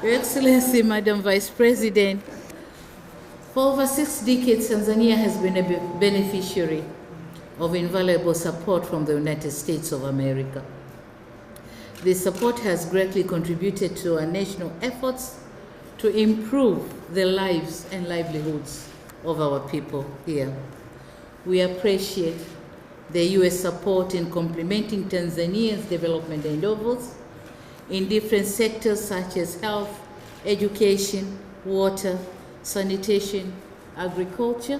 Your Excellency, Madam Vice President, for over 6 decades, Tanzania has been a beneficiary of invaluable support from the United States of America. This support has greatly contributed to our national efforts to improve the lives and livelihoods of our people here. We appreciate the U.S. support in complementing Tanzania's development endeavors in different sectors such as health, education, water, sanitation, agriculture,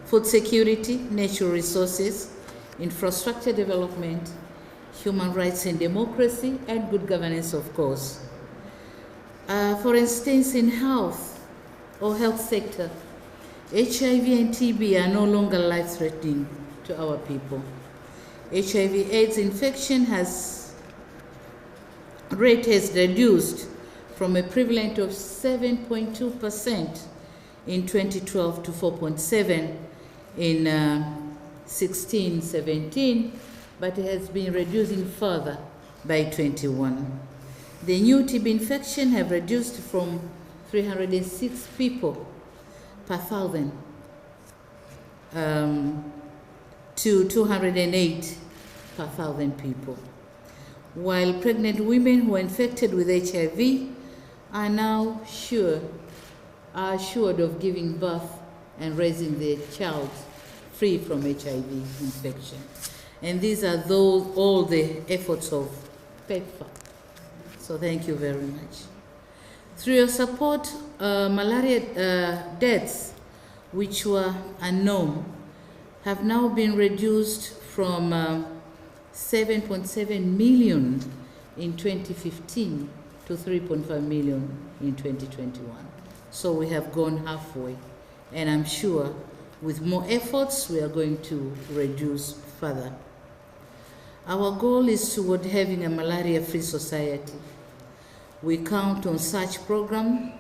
food security, natural resources, infrastructure development, human rights and democracy, and good governance, of course. For instance, in health or health sector, HIV and TB are no longer life-threatening to our people. HIV/AIDS infection rate has reduced from a prevalent of 7.2% in 2012 to 4.7% in 16-17, but it has been reducing further by 21. The new TB infection have reduced from 306 people per thousand to 208 per thousand people, while pregnant women who are infected with HIV are now assured of giving birth and raising their child free from HIV infection. And these are all the efforts of PEPFAR. So thank you very much. Through your support, malaria deaths, which were unknown, have now been reduced from 7.7 million in 2015 to 3.5 million in 2021. So we have gone halfway, and I'm sure with more efforts we are going to reduce further. Our goal is toward having a malaria-free society. We count on such program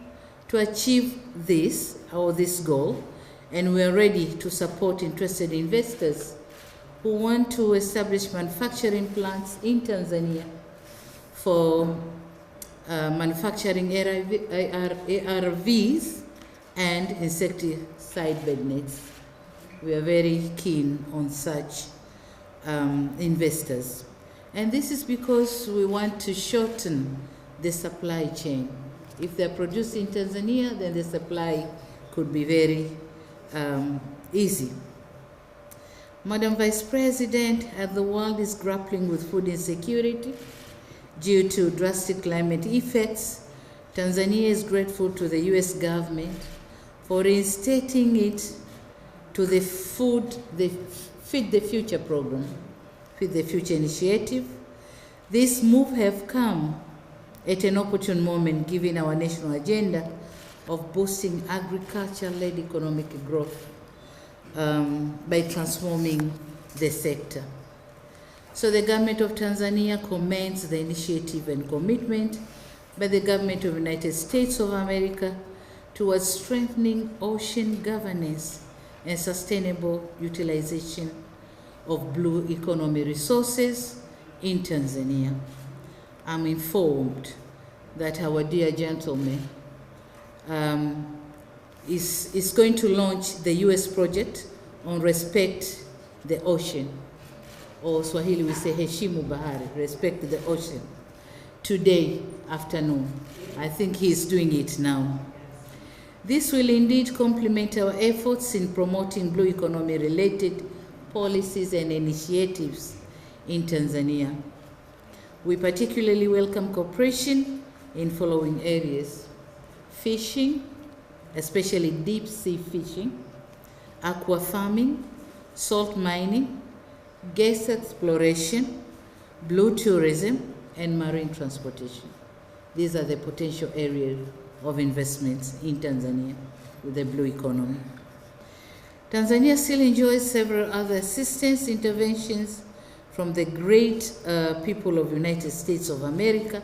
to achieve this goal, and we are ready to support interested investors who want to establish manufacturing plants in Tanzania for manufacturing ARVs and insecticide bed nets. We are very keen on such investors. And this is because we want to shorten the supply chain. If they're produced in Tanzania, then the supply could be very easy. Madam Vice President, as the world is grappling with food insecurity due to drastic climate effects, Tanzania is grateful to the U.S. government for reinstating it to the Feed the Future program, Feed the Future initiative. This move have come at an opportune moment given our national agenda of boosting agriculture-led economic growth by transforming the sector. So the government of Tanzania commends the initiative and commitment by the government of the United States of America towards strengthening ocean governance and sustainable utilization of blue economy resources in Tanzania. I'm informed that our dear gentleman is going to launch the U.S. project on Respect the Ocean, or Swahili we say Heshimu Bahari, Respect the Ocean, today afternoon. I think he's doing it now. This will indeed complement our efforts in promoting blue economy related policies and initiatives in Tanzania. We particularly welcome cooperation in following areas: fishing, especially deep sea fishing, aqua farming, salt mining, gas exploration, blue tourism, and marine transportation. These are the potential areas of investments in Tanzania with the blue economy. Tanzania still enjoys several other assistance interventions from the great people of the United States of America,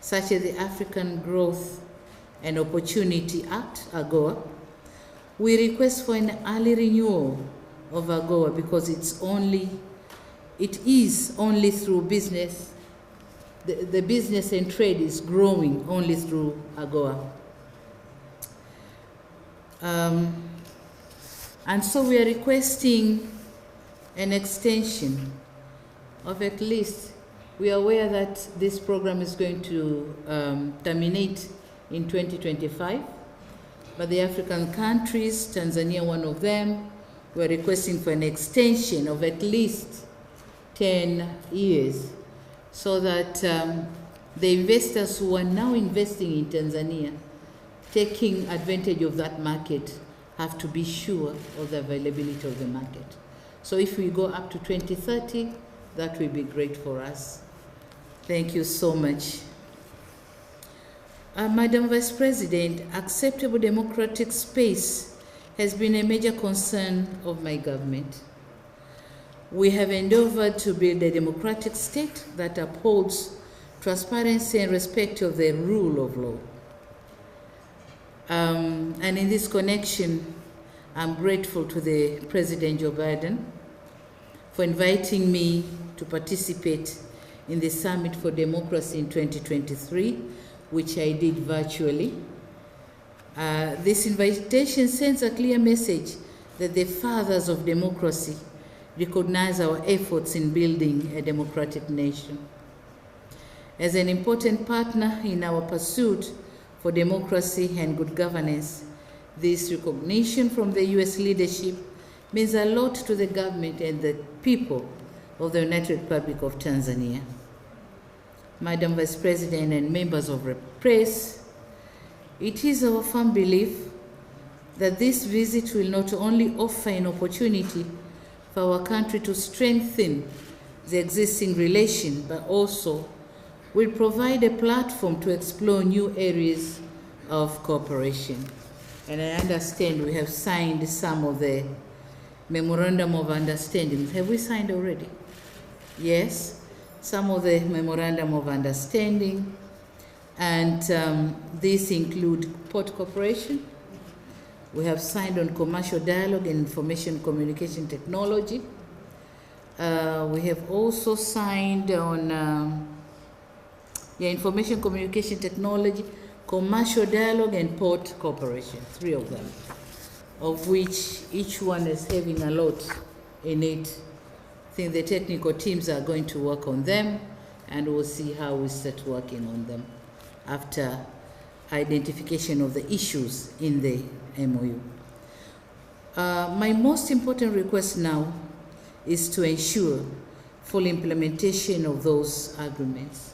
such as the African Growth and Opportunity Act, AGOA. We request for an early renewal of AGOA because it is only through business the business and trade is growing only through AGOA. And so we are requesting an extension of at least, we are aware that this program is going to terminate in 2025, but the African countries, Tanzania one of them, we are requesting for an extension of at least 10 years so that the investors who are now investing in Tanzania, taking advantage of that market, have to be sure of the availability of the market. So if we go up to 2030, that will be great for us. Thank you so much. Madam Vice President, acceptable democratic space has been a major concern of my government. We have endeavored to build a democratic state that upholds transparency and respect of the rule of law. And in this connection, I'm grateful to the President Joe Biden for inviting me to participate in the Summit for Democracy in 2023, which I did virtually. This invitation sends a clear message that the fathers of democracy recognize our efforts in building a democratic nation. As an important partner in our pursuit for democracy and good governance, this recognition from the U.S. leadership means a lot to the government and the people of the United Republic of Tanzania. Madam Vice President and members of the press, it is our firm belief that this visit will not only offer an opportunity for our country to strengthen the existing relation, but also will provide a platform to explore new areas of cooperation. And I understand we have signed some of the memorandum of understanding. Have we signed already? Yes, some of the memorandum of understanding, and these include port cooperation. We have signed on commercial dialogue and information communication technology. We have also signed on information communication technology, commercial dialogue, and port cooperation, 3 of them, of which each one is having a lot in it. I think the technical teams are going to work on them, and we'll see how we start working on them after identification of the issues in the MOU. My most important request now is to ensure full implementation of those agreements.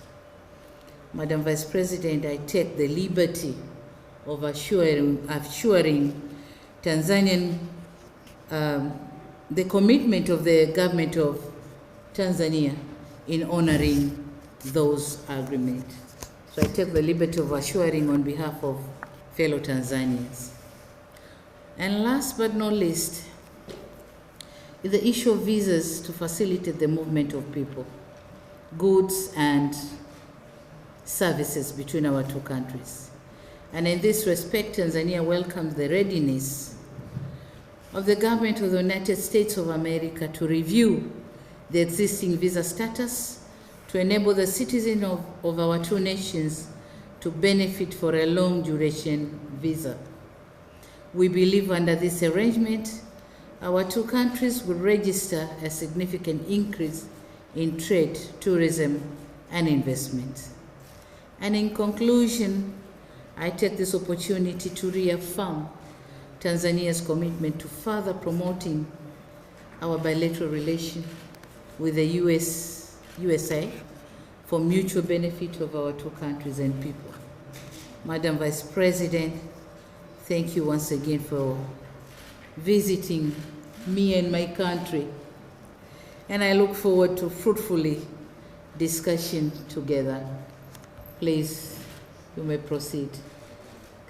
Madam Vice President, I take the liberty of assuring Tanzanian the commitment of the government of Tanzania in honoring those agreements. So I take the liberty of assuring on behalf of fellow Tanzanians. And last but not least, is the issue of visas to facilitate the movement of people, goods and services between our 2 countries. And in this respect, Tanzania welcomes the readiness of the government of the United States of America to review the existing visa status to enable the citizens of our 2 nations to benefit for a long duration visa. We believe under this arrangement, our 2 countries will register a significant increase in trade, tourism, and investment. And in conclusion, I take this opportunity to reaffirm Tanzania's commitment to further promoting our bilateral relation with the USA for mutual benefit of our 2 countries and people. Madam Vice President, thank you once again for visiting me and my country, and I look forward to fruitfully discussion together. Please, you may proceed.